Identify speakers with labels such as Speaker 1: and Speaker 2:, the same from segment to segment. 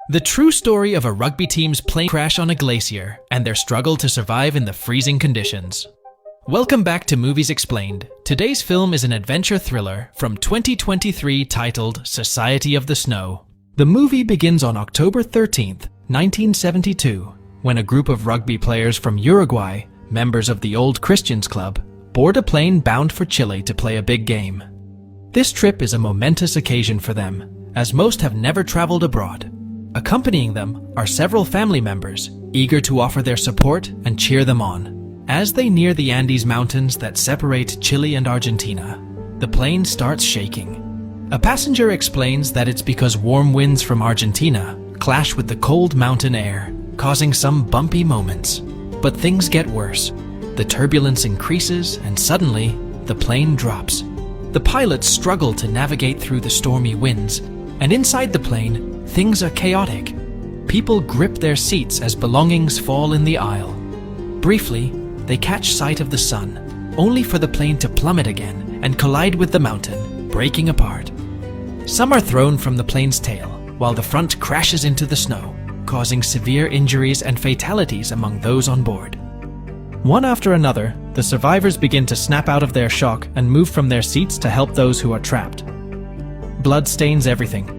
Speaker 1: The true story of a rugby team's plane crash on a glacier and their struggle to survive in the freezing conditions. Welcome back to Movies Explained. Today's film is an adventure thriller from 2023 titled Society of the Snow. The movie begins on October 13th, 1972, when a group of rugby players from Uruguay, members of the Old Christians Club, board a plane bound for Chile to play a big game. This trip is a momentous occasion for them, as most have never traveled abroad. Accompanying them are several family members, eager to offer their support and cheer them on. As they near the Andes Mountains that separate Chile and Argentina, the plane starts shaking. A passenger explains that it's because warm winds from Argentina clash with the cold mountain air, causing some bumpy moments. But things get worse. The turbulence increases and suddenly, the plane drops. The pilots struggle to navigate through the stormy winds, and inside the plane, things are chaotic. People grip their seats as belongings fall in the aisle. Briefly, they catch sight of the sun, only for the plane to plummet again and collide with the mountain, breaking apart. Some are thrown from the plane's tail, while the front crashes into the snow, causing severe injuries and fatalities among those on board. One after another, the survivors begin to snap out of their shock and move from their seats to help those who are trapped. Blood stains everything,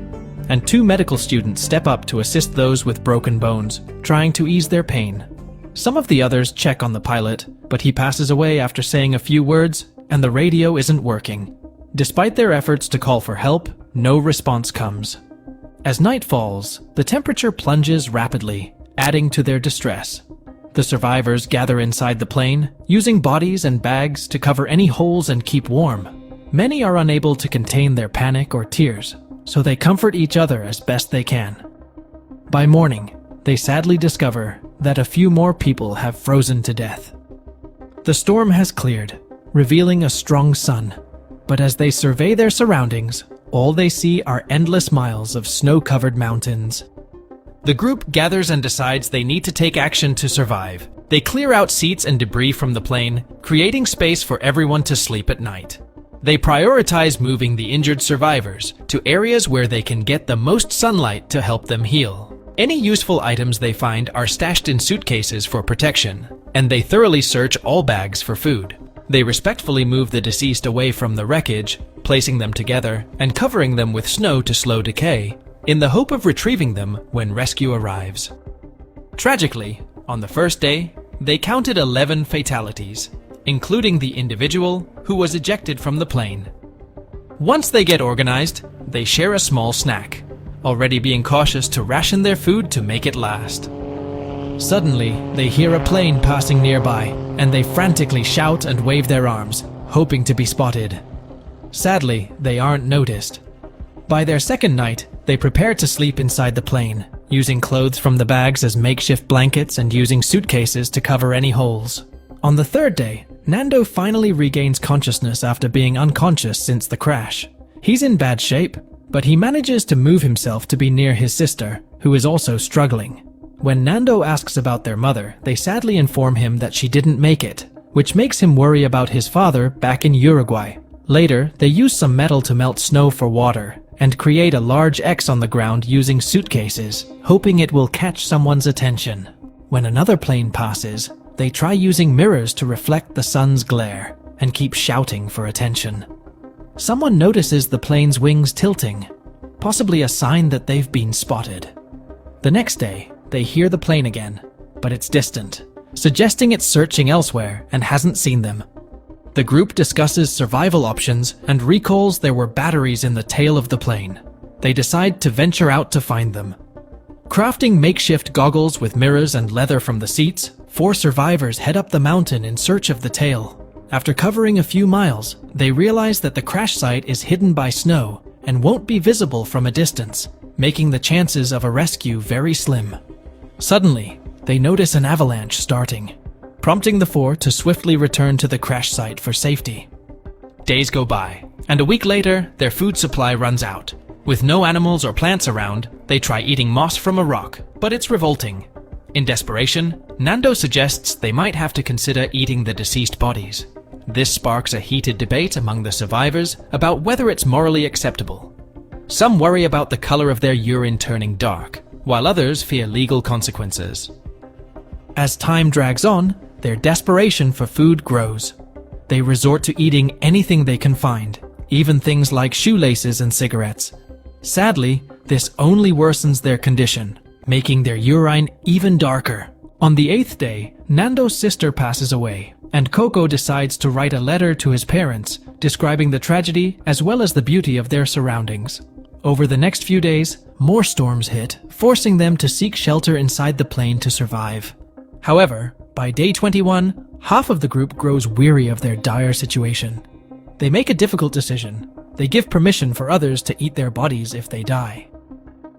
Speaker 1: and two medical students step up to assist those with broken bones, trying to ease their pain. Some of the others check on the pilot, but he passes away after saying a few words, and the radio isn't working. Despite their efforts to call for help, no response comes. As night falls, the temperature plunges rapidly, adding to their distress. The survivors gather inside the plane, using bodies and bags to cover any holes and keep warm. Many are unable to contain their panic or tears, so they comfort each other as best they can. By morning, they sadly discover that a few more people have frozen to death. The storm has cleared, revealing a strong sun, but as they survey their surroundings, all they see are endless miles of snow-covered mountains. The group gathers and decides they need to take action to survive. They clear out seats and debris from the plane, creating space for everyone to sleep at night. They prioritize moving the injured survivors to areas where they can get the most sunlight to help them heal. Any useful items they find are stashed in suitcases for protection, and they thoroughly search all bags for food. They respectfully move the deceased away from the wreckage, placing them together and covering them with snow to slow decay, in the hope of retrieving them when rescue arrives. Tragically, on the first day, they counted 11 fatalities, including the individual who was ejected from the plane. Once they get organized, they share a small snack, already being cautious to ration their food to make it last. Suddenly, they hear a plane passing nearby, and they frantically shout and wave their arms, hoping to be spotted. Sadly, they aren't noticed. By their second night, they prepare to sleep inside the plane, using clothes from the bags as makeshift blankets and using suitcases to cover any holes. On the third day, Nando finally regains consciousness after being unconscious since the crash. He's in bad shape, but he manages to move himself to be near his sister, who is also struggling. When Nando asks about their mother, they sadly inform him that she didn't make it, which makes him worry about his father back in Uruguay. Later, they use some metal to melt snow for water, and create a large X on the ground using suitcases, hoping it will catch someone's attention. When another plane passes, they try using mirrors to reflect the sun's glare, and keep shouting for attention. Someone notices the plane's wings tilting, possibly a sign that they've been spotted. The next day, they hear the plane again, but it's distant, suggesting it's searching elsewhere and hasn't seen them. The group discusses survival options and recalls there were batteries in the tail of the plane. They decide to venture out to find them. Crafting makeshift goggles with mirrors and leather from the seats, 4 survivors head up the mountain in search of the tail. After covering a few miles, they realize that the crash site is hidden by snow and won't be visible from a distance, making the chances of a rescue very slim. Suddenly, they notice an avalanche starting, prompting the 4 to swiftly return to the crash site for safety. Days go by, and a week later, their food supply runs out. With no animals or plants around, they try eating moss from a rock, but it's revolting. In desperation, Nando suggests they might have to consider eating the deceased bodies. This sparks a heated debate among the survivors about whether it's morally acceptable. Some worry about the color of their urine turning dark, while others fear legal consequences. As time drags on, their desperation for food grows. They resort to eating anything they can find, even things like shoelaces and cigarettes. Sadly, this only worsens their condition, making their urine even darker. On the 8th day, Nando's sister passes away, and Coco decides to write a letter to his parents, describing the tragedy as well as the beauty of their surroundings. Over the next few days, more storms hit, forcing them to seek shelter inside the plane to survive. However, by day 21, half of the group grows weary of their dire situation. They make a difficult decision. They give permission for others to eat their bodies if they die.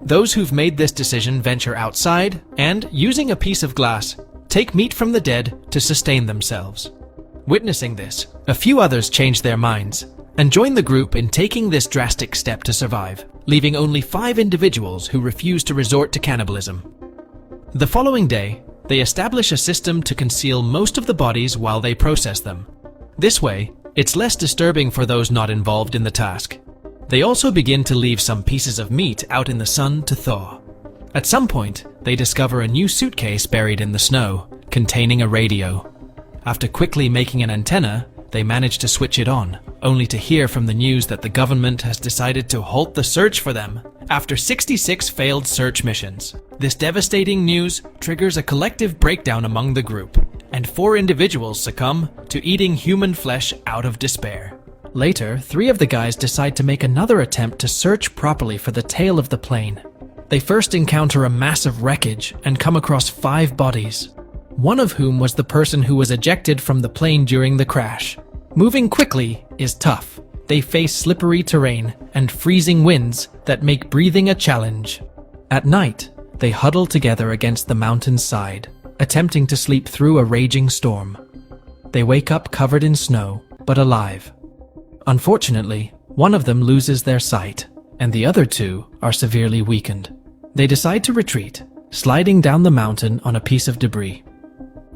Speaker 1: Those who've made this decision venture outside and, using a piece of glass, take meat from the dead to sustain themselves. Witnessing this, a few others change their minds and join the group in taking this drastic step to survive, leaving only 5 individuals who refuse to resort to cannibalism. The following day, they establish a system to conceal most of the bodies while they process them. This way, it's less disturbing for those not involved in the task. They also begin to leave some pieces of meat out in the sun to thaw. At some point, they discover a new suitcase buried in the snow, containing a radio. After quickly making an antenna, they manage to switch it on, only to hear from the news that the government has decided to halt the search for them after 66 failed search missions. This devastating news triggers a collective breakdown among the group, and 4 individuals succumb to eating human flesh out of despair. Later, 3 of the guys decide to make another attempt to search properly for the tail of the plane. They first encounter a massive wreckage and come across 5 bodies, one of whom was the person who was ejected from the plane during the crash. Moving quickly is tough. They face slippery terrain and freezing winds that make breathing a challenge. At night, they huddle together against the mountain's side, attempting to sleep through a raging storm. They wake up covered in snow, but alive. Unfortunately, one of them loses their sight, and the other 2 are severely weakened. They decide to retreat, sliding down the mountain on a piece of debris.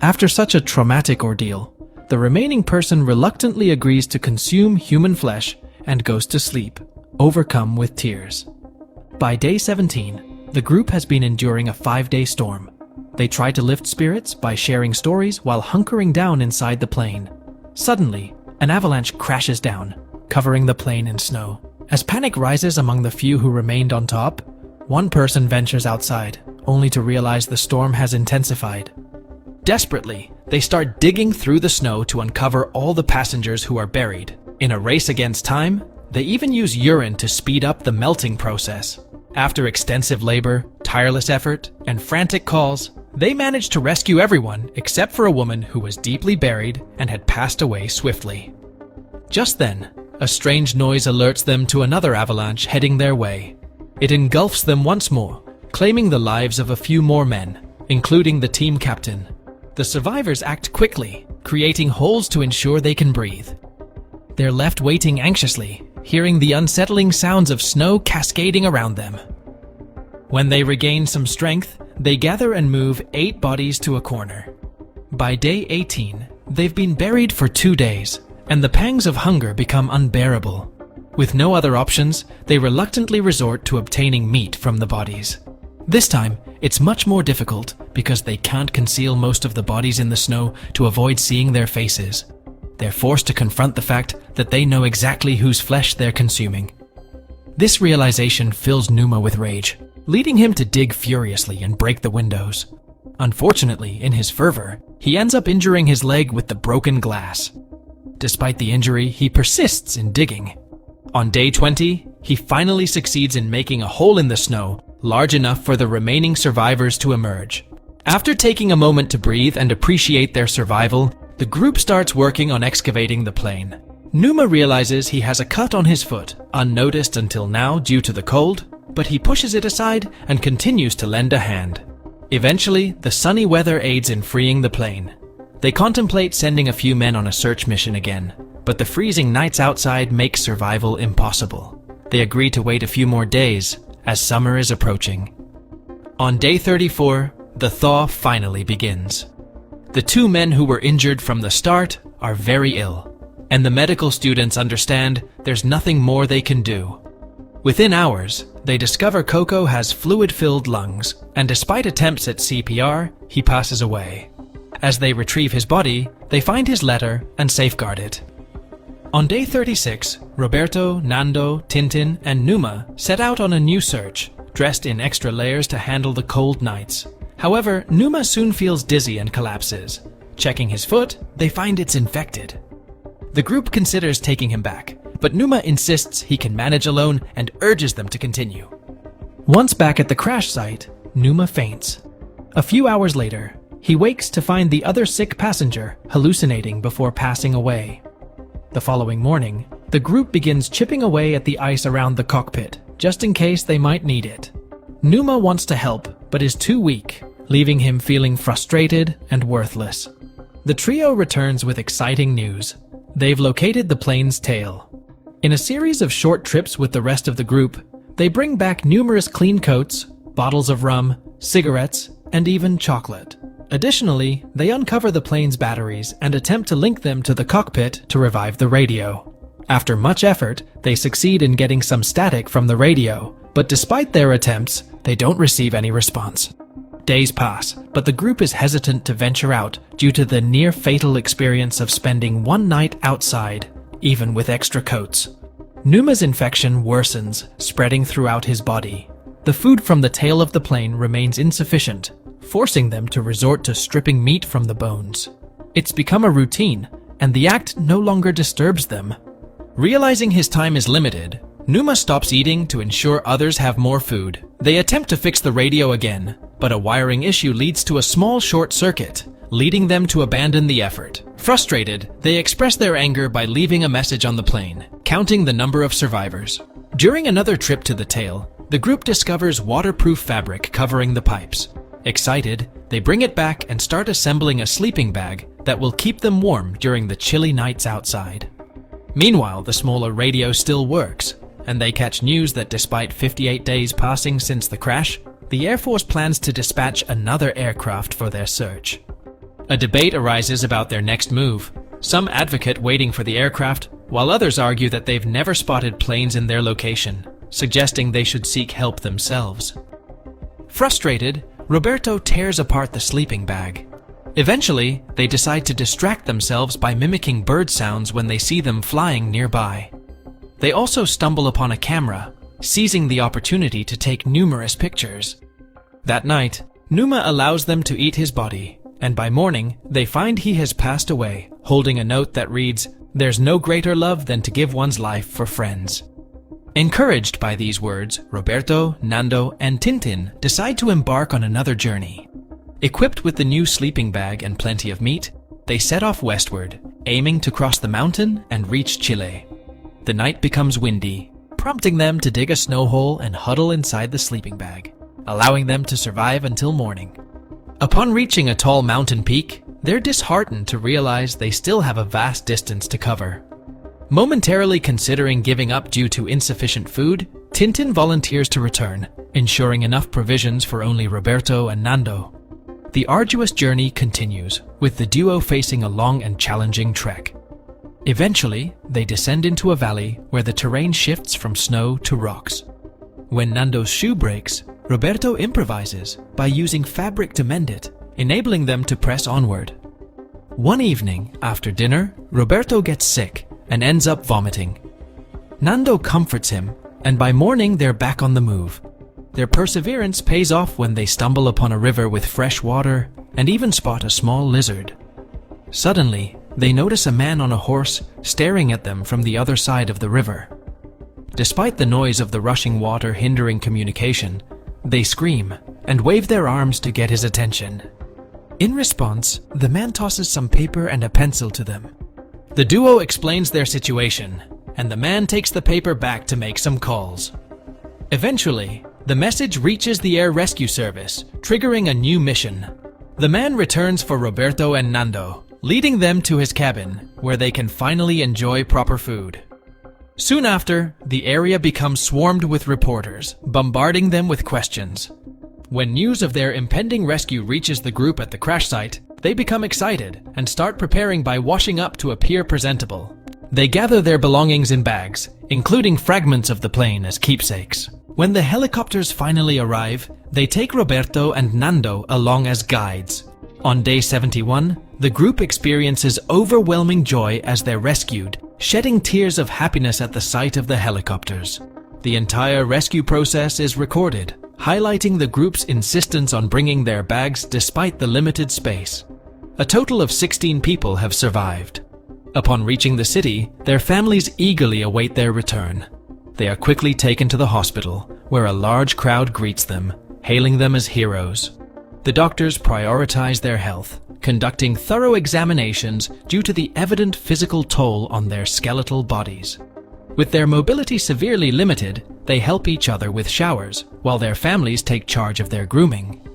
Speaker 1: After such a traumatic ordeal, the remaining person reluctantly agrees to consume human flesh and goes to sleep, overcome with tears. By day 17, the group has been enduring a 5-day storm. They try to lift spirits by sharing stories while hunkering down inside the plane. Suddenly, an avalanche crashes down, covering the plane in snow. As panic rises among the few who remained on top, one person ventures outside, only to realize the storm has intensified. Desperately, they start digging through the snow to uncover all the passengers who are buried. In a race against time, they even use urine to speed up the melting process. After extensive labor, tireless effort, and frantic calls, they manage to rescue everyone except for a woman who was deeply buried and had passed away swiftly. Just then, a strange noise alerts them to another avalanche heading their way. It engulfs them once more, claiming the lives of a few more men, including the team captain. The survivors act quickly, creating holes to ensure they can breathe. They're left waiting anxiously, hearing the unsettling sounds of snow cascading around them. When they regain some strength, they gather and move 8 bodies to a corner. By day 18, they've been buried for 2 days, and the pangs of hunger become unbearable. With no other options, they reluctantly resort to obtaining meat from the bodies. This time, it's much more difficult because they can't conceal most of the bodies in the snow to avoid seeing their faces. They're forced to confront the fact that they know exactly whose flesh they're consuming. This realization fills Numa with rage, leading him to dig furiously and break the windows. Unfortunately, in his fervor, he ends up injuring his leg with the broken glass. Despite the injury, he persists in digging. On day 20, he finally succeeds in making a hole in the snow large enough for the remaining survivors to emerge. After taking a moment to breathe and appreciate their survival, the group starts working on excavating the plane. Numa realizes he has a cut on his foot, unnoticed until now due to the cold, but he pushes it aside and continues to lend a hand. Eventually, the sunny weather aids in freeing the plane. They contemplate sending a few men on a search mission again, but the freezing nights outside make survival impossible. They agree to wait a few more days, as summer is approaching. On day 34, the thaw finally begins. The 2 men who were injured from the start are very ill, and the medical students understand there's nothing more they can do. Within hours, they discover Coco has fluid-filled lungs, and despite attempts at CPR, he passes away. As they retrieve his body, they find his letter and safeguard it. On day 36, Roberto, Nando, Tintin, and Numa set out on a new search, dressed in extra layers to handle the cold nights. However, Numa soon feels dizzy and collapses. Checking his foot, they find it's infected. The group considers taking him back, but Numa insists he can manage alone and urges them to continue. Once back at the crash site, Numa faints. A few hours later, he wakes to find the other sick passenger hallucinating before passing away. The following morning, the group begins chipping away at the ice around the cockpit, just in case they might need it. Numa wants to help, but is too weak, leaving him feeling frustrated and worthless. The trio returns with exciting news. They've located the plane's tail. In a series of short trips with the rest of the group, they bring back numerous clean coats, bottles of rum, cigarettes, and even chocolate. Additionally, they uncover the plane's batteries and attempt to link them to the cockpit to revive the radio. After much effort, they succeed in getting some static from the radio, but despite their attempts, they don't receive any response. Days pass, but the group is hesitant to venture out due to the near-fatal experience of spending one night outside, even with extra coats. Numa's infection worsens, spreading throughout his body. The food from the tail of the plane remains insufficient, forcing them to resort to stripping meat from the bones. It's become a routine, and the act no longer disturbs them. Realizing his time is limited, Numa stops eating to ensure others have more food. They attempt to fix the radio again, but a wiring issue leads to a small short circuit, leading them to abandon the effort. Frustrated, they express their anger by leaving a message on the plane, counting the number of survivors. During another trip to the tail, the group discovers waterproof fabric covering the pipes. Excited, they bring it back and start assembling a sleeping bag that will keep them warm during the chilly nights outside. Meanwhile, the smaller radio still works, and they catch news that despite 58 days passing since the crash, the Air Force plans to dispatch another aircraft for their search. A debate arises about their next move. Some advocate waiting for the aircraft, while others argue that they've never spotted planes in their location, suggesting they should seek help themselves. Frustrated, Roberto tears apart the sleeping bag. Eventually, they decide to distract themselves by mimicking bird sounds when they see them flying nearby. They also stumble upon a camera, seizing the opportunity to take numerous pictures. That night, Numa allows them to eat his body, and by morning, they find he has passed away, holding a note that reads, "There's no greater love than to give one's life for friends." Encouraged by these words, Roberto, Nando, and Tintin decide to embark on another journey. Equipped with the new sleeping bag and plenty of meat, they set off westward, aiming to cross the mountain and reach Chile. The night becomes windy, prompting them to dig a snow hole and huddle inside the sleeping bag, allowing them to survive until morning. Upon reaching a tall mountain peak, they're disheartened to realize they still have a vast distance to cover. Momentarily considering giving up due to insufficient food, Tintin volunteers to return, ensuring enough provisions for only Roberto and Nando. The arduous journey continues, with the duo facing a long and challenging trek. Eventually, they descend into a valley where the terrain shifts from snow to rocks. When Nando's shoe breaks, Roberto improvises by using fabric to mend it, enabling them to press onward. One evening, after dinner, Roberto gets sick and ends up vomiting. Nando comforts him, and by morning they're back on the move. Their perseverance pays off when they stumble upon a river with fresh water and even spot a small lizard. Suddenly, they notice a man on a horse staring at them from the other side of the river. Despite the noise of the rushing water hindering communication, they scream and wave their arms to get his attention. In response, the man tosses some paper and a pencil to them. The duo explains their situation, and the man takes the paper back to make some calls. Eventually, the message reaches the Air Rescue Service, triggering a new mission. The man returns for Roberto and Nando, leading them to his cabin, where they can finally enjoy proper food. Soon after, the area becomes swarmed with reporters, bombarding them with questions. When news of their impending rescue reaches the group at the crash site, they become excited and start preparing by washing up to appear presentable. They gather their belongings in bags, including fragments of the plane as keepsakes. When the helicopters finally arrive, they take Roberto and Nando along as guides. On day 71, the group experiences overwhelming joy as they're rescued, shedding tears of happiness at the sight of the helicopters. The entire rescue process is recorded, highlighting the group's insistence on bringing their bags despite the limited space. A total of 16 people have survived. Upon reaching the city, their families eagerly await their return. They are quickly taken to the hospital, where a large crowd greets them, hailing them as heroes. The doctors prioritize their health, conducting thorough examinations due to the evident physical toll on their skeletal bodies. With their mobility severely limited, they help each other with showers, while their families take charge of their grooming.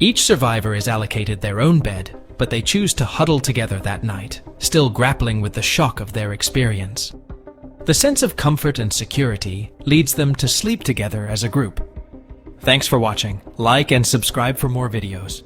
Speaker 1: Each survivor is allocated their own bed, but they choose to huddle together that night, still grappling with the shock of their experience. The sense of comfort and security leads them to sleep together as a group. Thanks for watching. Like and subscribe for more videos.